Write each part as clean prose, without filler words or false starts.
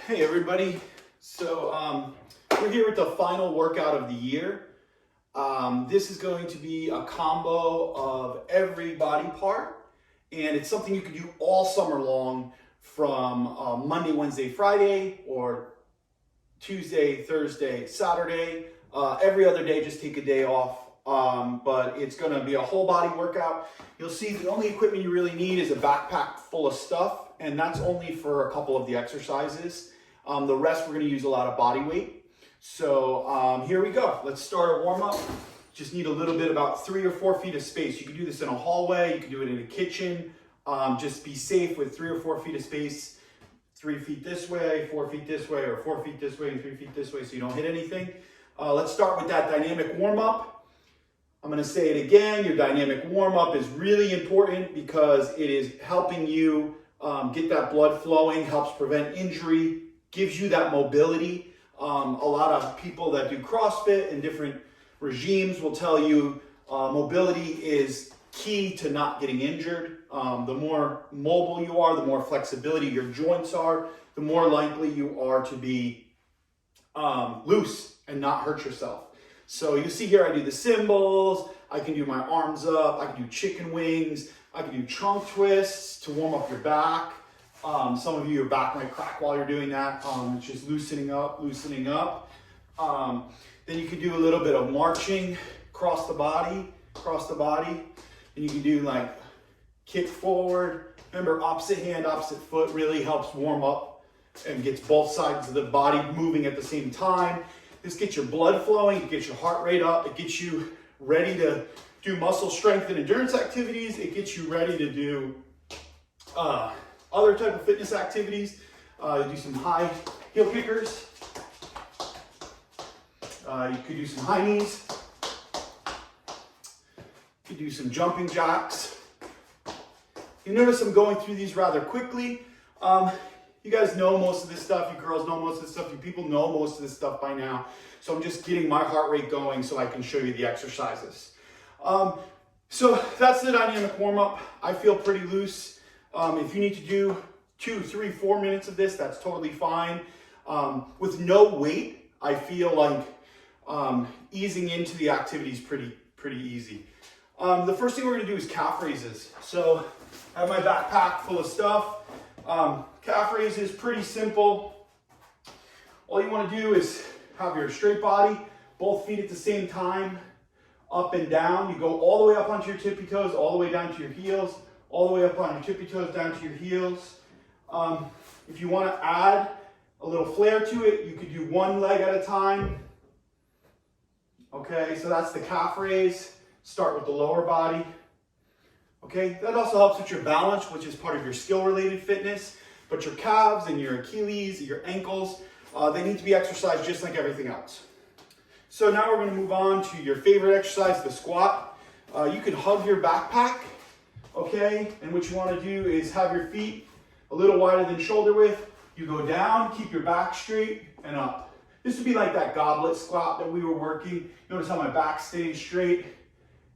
Hey everybody, we're here with the final workout of the year. This is going to be a combo of every body part, and it's something you can do all summer long from Monday, Wednesday, Friday, or Tuesday, Thursday, Saturday. Every other day, just take a day off, but it's going to be a whole body workout. You'll see the only equipment you really need is a backpack full of stuff, and that's only for a couple of the exercises. The rest, we're going to use a lot of body weight. So here we go. Let's start a warm up. Just need a little bit, about 3 or 4 feet of space. You can do this in a hallway. You can do it in a kitchen. Just be safe with 3 or 4 feet of space. 3 feet this way, 4 feet this way, or 4 feet this way and 3 feet this way so you don't hit anything. Let's start with that dynamic warm up. I'm going to say it again. Your dynamic warm up is really important because it is helping you get that blood flowing, helps prevent injury, gives you that mobility. A lot of people that do CrossFit and different regimes will tell you mobility is key to not getting injured. The more mobile you are, the more flexibility your joints are, the more likely you are to be loose and not hurt yourself. So you see here I do the cymbals, I can do my arms up, I can do chicken wings, I can do trunk twists to warm up your back. Some of you, your back might crack while you're doing that. It's just loosening up. Then you can do a little bit of marching across the body. And you can do like kick forward. Remember, opposite hand, opposite foot really helps warm up and gets both sides of the body moving at the same time. This gets your blood flowing, it gets your heart rate up, it gets you ready to do muscle strength and endurance activities. It gets you ready to do other type of fitness activities. Do some high heel kickers. You could do some high knees. You could do some jumping jacks. You notice I'm going through these rather quickly. You guys know most of this stuff. You girls know most of this stuff. You people know most of this stuff by now. So I'm just getting my heart rate going so I can show you the exercises. So that's the dynamic warm up. I feel pretty loose. If you need to do 2, 3, 4 minutes of this, that's totally fine. With no weight, I feel like easing into the activity is pretty easy. The first thing we're going to do is calf raises. So I have my backpack full of stuff. Calf raises, pretty simple. All you want to do is have your straight body, both feet at the same time, up and down. You go all the way up onto your tippy toes, all the way down to your heels, all the way up on your tippy toes down to your heels. If you want to add a little flair to it, you could do one leg at a time. Okay, so that's the calf raise. Start with the lower body. Okay, that also helps with your balance, which is part of your skill-related fitness. But your calves and your Achilles, your ankles, they need to be exercised just like everything else. So now we're going to move on to your favorite exercise, the squat. You can hug your backpack. Okay, and what you want to do is have your feet a little wider than shoulder width. You go down, keep your back straight, and up. This would be like that goblet squat that we were working. Notice how my back's staying straight,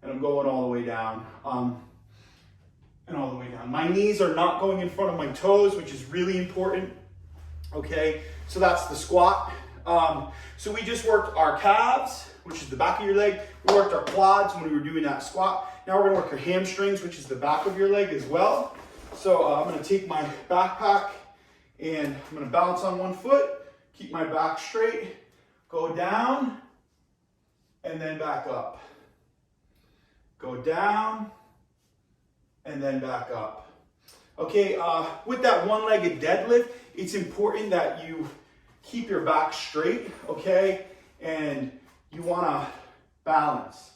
and I'm going all the way down, and all the way down. My knees are not going in front of my toes, which is really important. Okay, so that's the squat. So we just worked our calves, which is the back of your leg. We worked our quads when we were doing that squat. Now we're gonna work your hamstrings, which is the back of your leg as well. So I'm gonna take my backpack and I'm gonna balance on one foot, keep my back straight, go down, and then back up. Go down, and then back up. Okay, with that one-legged deadlift, it's important that you keep your back straight, okay? And you wanna balance.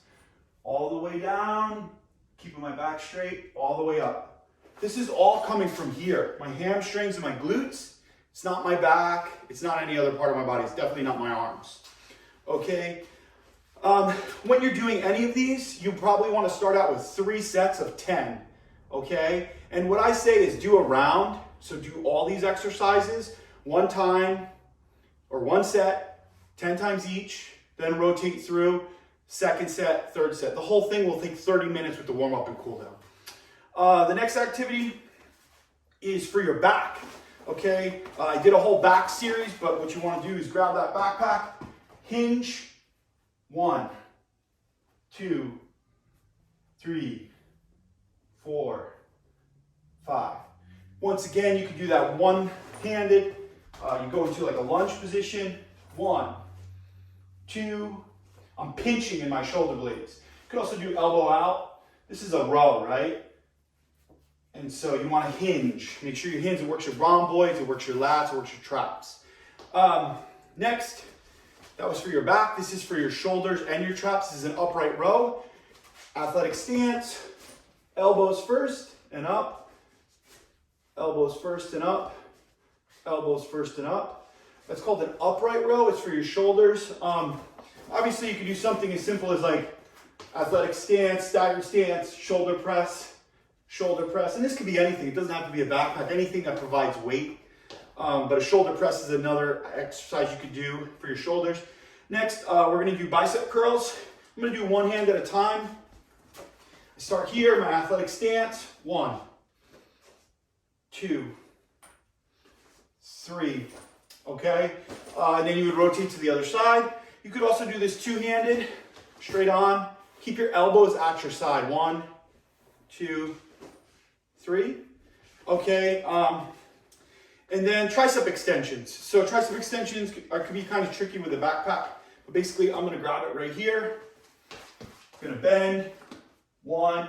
All the way down, keeping my back straight, all the way up. This is all coming from here. My hamstrings and my glutes. It's not my back. It's not any other part of my body. It's definitely not my arms. Okay? When you're doing any of these, you probably want to start out with 3 sets of 10. Okay? And what I say is do a round. So do all these exercises one time or one set, 10 times each, then rotate through. Second set, third set. The whole thing will take 30 minutes with the warm up and cool down. The next activity is for your back. Okay, I did a whole back series, but what you want to do is grab that backpack, hinge, 1, 2, 3, 4, 5. Once again, you can do that one-handed. You go into like a lunge position. 1, 2. I'm pinching in my shoulder blades. You can also do elbow out. This is a row, right? And so you want to hinge. Make sure your hinge, it works your rhomboids, it works your lats, it works your traps. Next, that was for your back. This is for your shoulders and your traps. This is an upright row. Athletic stance. Elbows first and up. Elbows first and up. Elbows first and up. That's called an upright row. It's for your shoulders. Obviously, you can do something as simple as like athletic stance, staggered stance, shoulder press. And this could be anything. It doesn't have to be a backpack, anything that provides weight. But a shoulder press is another exercise you could do for your shoulders. Next, we're going to do bicep curls. I'm going to do one hand at a time. I start here, my athletic stance. 1, 2, 3. Okay? And then you would rotate to the other side. You could also do this two-handed, straight on. Keep your elbows at your side. 1, 2, 3. Okay, and then tricep extensions. So tricep extensions can be kind of tricky with a backpack, but basically I'm gonna grab it right here. I'm gonna bend. 1.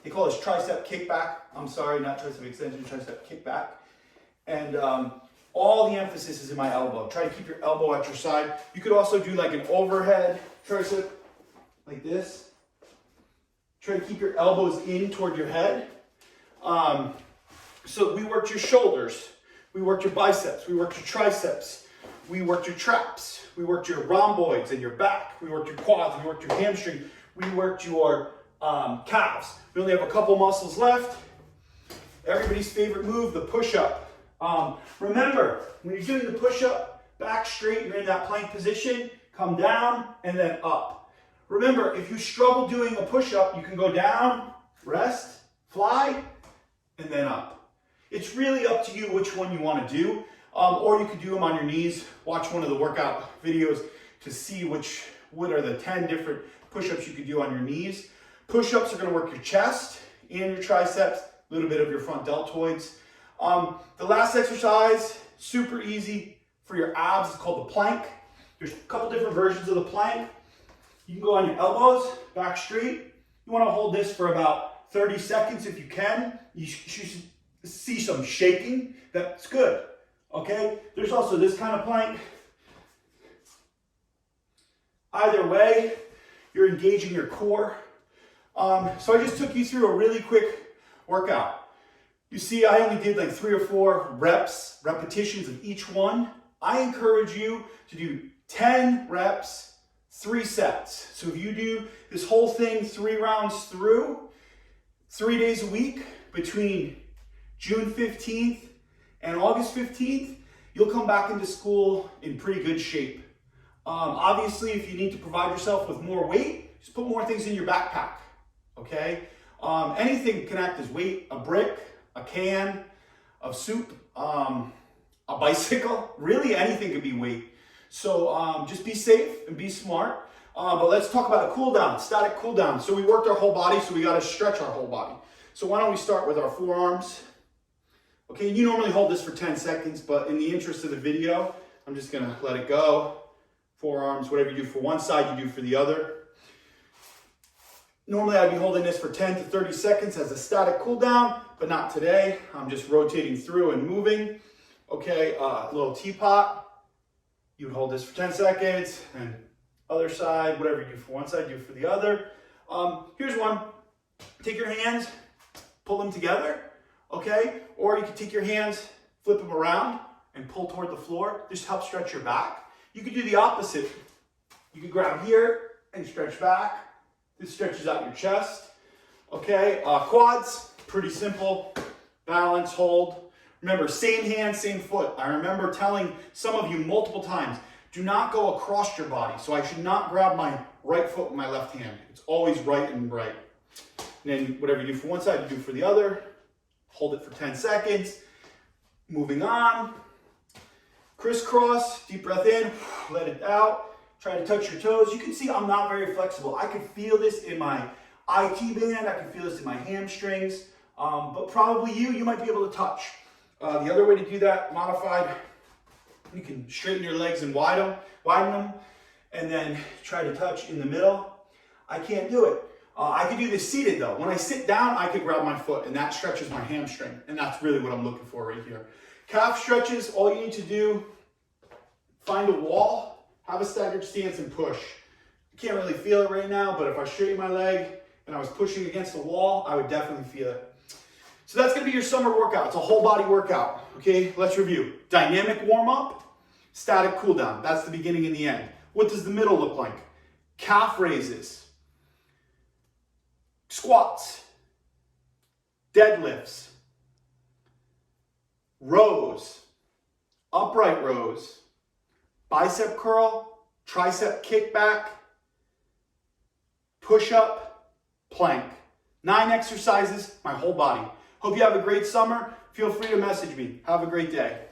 They call this tricep kickback. I'm sorry, not tricep extension, tricep kickback. And all the emphasis is in my elbow. Try to keep your elbow at your side. You could also do like an overhead tricep, like this. Try to keep your elbows in toward your head. So we worked your shoulders, we worked your biceps, we worked your triceps, we worked your traps, we worked your rhomboids and your back, we worked your quads, we worked your hamstring, we worked your calves. We only have a couple muscles left. Everybody's favorite move, the push-up. Remember, when you're doing the push-up, back straight, you're in that plank position, come down and then up. Remember, if you struggle doing a push-up, you can go down, rest, fly, and then up. It's really up to you which one you want to do, or you could do them on your knees. Watch one of the workout videos to see what are the 10 different push-ups you could do on your knees. Push-ups are going to work your chest and your triceps, a little bit of your front deltoids. The last exercise, super easy for your abs, is called the plank. There's a couple different versions of the plank. You can go on your elbows, back straight. You want to hold this for about 30 seconds if you can. You should see some shaking. That's good. Okay? There's also this kind of plank. Either way, you're engaging your core. So I just took you through a really quick workout. You see, I only did like 3 or 4 repetitions of each one. I encourage you to do 10 reps, 3 sets. So if you do this whole thing 3 rounds through, 3 days a week between June 15th and August 15th, you'll come back into school in pretty good shape. Obviously, if you need to provide yourself with more weight, just put more things in your backpack, okay? Anything can act as weight, a brick, a can of soup, a bicycle, really anything can be weight. So just be safe and be smart. But let's talk about a cool down, static cool down. So we worked our whole body, so we got to stretch our whole body. So why don't we start with our forearms? Okay, you normally hold this for 10 seconds, but in the interest of the video, I'm just gonna let it go. Forearms, whatever you do for one side, you do for the other. Normally I'd be holding this for 10 to 30 seconds as a static cool down, but not today. I'm just rotating through and moving. Okay, little teapot. You would hold this for 10 seconds, and other side, whatever you do for one side, do for the other. Here's one. Take your hands, pull them together, okay? Or you can take your hands, flip them around, and pull toward the floor. This helps stretch your back. You could do the opposite. You could grab here and stretch back. This stretches out your chest. Okay, quads, pretty simple. Balance, hold. Remember, same hand, same foot. I remember telling some of you multiple times, do not go across your body. So I should not grab my right foot with my left hand. It's always right and right. And then whatever you do for one side, you do for the other. Hold it for 10 seconds. Moving on. Crisscross, deep breath in, let it out. Try to touch your toes. You can see I'm not very flexible. I can feel this in my IT band. I can feel this in my hamstrings. But probably you might be able to touch. The other way to do that, modified, you can straighten your legs and widen them, and then try to touch in the middle. I can't do it. I can do this seated though. When I sit down, I can grab my foot, and that stretches my hamstring, and that's really what I'm looking for right here. Calf stretches, all you need to do, find a wall, have a staggered stance, and push. I can't really feel it right now, but if I straighten my leg and I was pushing against the wall, I would definitely feel it. So that's gonna be your summer workout. It's a whole body workout, okay? Let's review. Dynamic warm-up, static cool down. That's the beginning and the end. What does the middle look like? Calf raises, squats, deadlifts, rows, upright rows, bicep curl, tricep kickback, push-up, plank. 9 exercises, my whole body. Hope you have a great summer. Feel free to message me. Have a great day.